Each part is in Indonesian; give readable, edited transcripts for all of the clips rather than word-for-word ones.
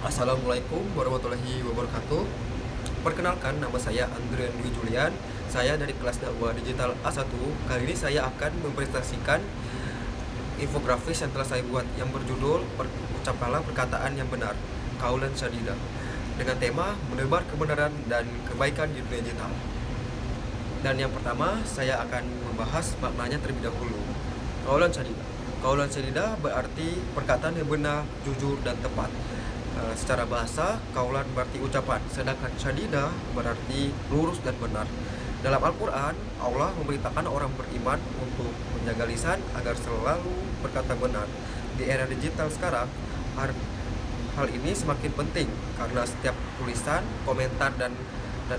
Assalamualaikum warahmatullahi wabarakatuh. Perkenalkan, nama saya Andrian Dwi Julian. Saya dari kelas dakwah digital A1. Kali ini saya akan mempresentasikan infografis yang telah saya buat yang berjudul Ucapkanlah Perkataan yang Benar, Qaulan Sadida, dengan tema menebar kebenaran dan kebaikan di dunia digital. Dan yang pertama, saya akan membahas maknanya terlebih dahulu. Qaulan Sadida. Qaulan Sadida berarti perkataan yang benar, jujur, dan tepat. Secara bahasa, kaulan berarti ucapan, sedangkan syadida berarti lurus dan benar. Dalam Al-Quran, Allah memerintahkan orang beriman untuk menjaga lisan agar selalu berkata benar. Di era digital sekarang, hal ini semakin penting karena setiap tulisan, komentar, dan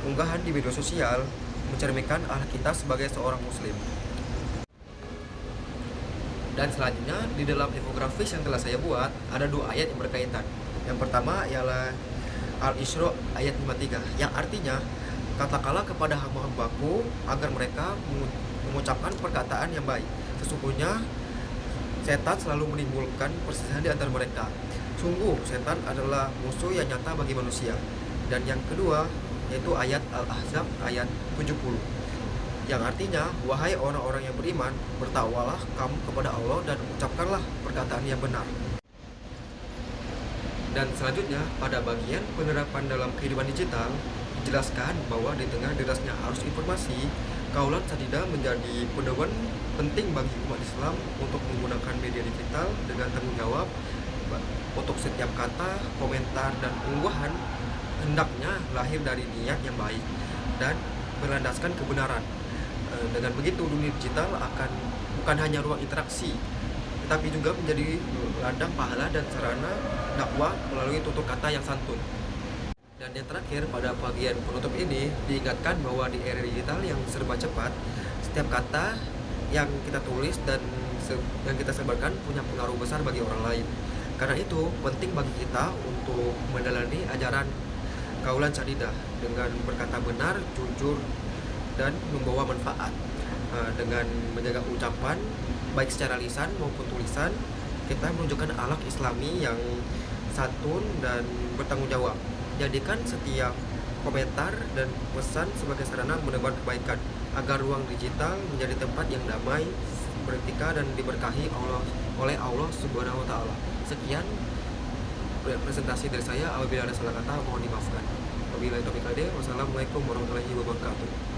unggahan di media sosial mencerminkan akhlak kita sebagai seorang muslim. Dan selanjutnya, di dalam infografis yang telah saya buat, ada dua ayat yang berkaitan. Yang pertama ialah Al-Isra ayat 53, yang artinya, katakanlah kepada hamba-hambaku agar mereka mengucapkan perkataan yang baik. Sesungguhnya setan selalu menimbulkan perselisihan di antara mereka. Sungguh setan adalah musuh yang nyata bagi manusia. Dan yang kedua yaitu ayat Al-Ahzab ayat 70, yang artinya, wahai orang-orang yang beriman, bertakwalah kamu kepada Allah dan ucapkanlah perkataan yang benar. Dan selanjutnya, pada bagian penerapan dalam kehidupan digital, dijelaskan bahwa di tengah derasnya arus informasi, Qaulan Sadida menjadi pedoman penting bagi umat Islam untuk menggunakan media digital dengan tanggung jawab. Untuk setiap kata, komentar, dan unggahan hendaknya lahir dari niat yang baik dan berlandaskan kebenaran. Dengan begitu, dunia digital akan bukan hanya ruang interaksi, tetapi juga menjadi ladang pahala dan sarana dakwah melalui tutur kata yang santun. Dan yang terakhir, pada bagian penutup ini diingatkan bahwa di era digital yang serba cepat, setiap kata yang kita tulis dan yang kita sebarkan punya pengaruh besar bagi orang lain. Karena itu penting bagi kita untuk mendalami ajaran Qaulan Sadida dengan berkata benar, jujur, dan membawa manfaat. Dengan menjaga ucapan baik secara lisan maupun tulisan, kita menunjukkan akhlak Islami yang santun dan bertanggung jawab. Jadikan setiap komentar dan pesan sebagai sarana menebar kebaikan agar ruang digital menjadi tempat yang damai, beretika, dan diberkahi oleh Allah Subhanahu wa Ta'ala. Sekian presentasi dari saya. Apabila ada salah kata, mohon dimaafkan. Wabillahi taufiq wal hidayah. Wassalamualaikum warahmatullahi wabarakatuh.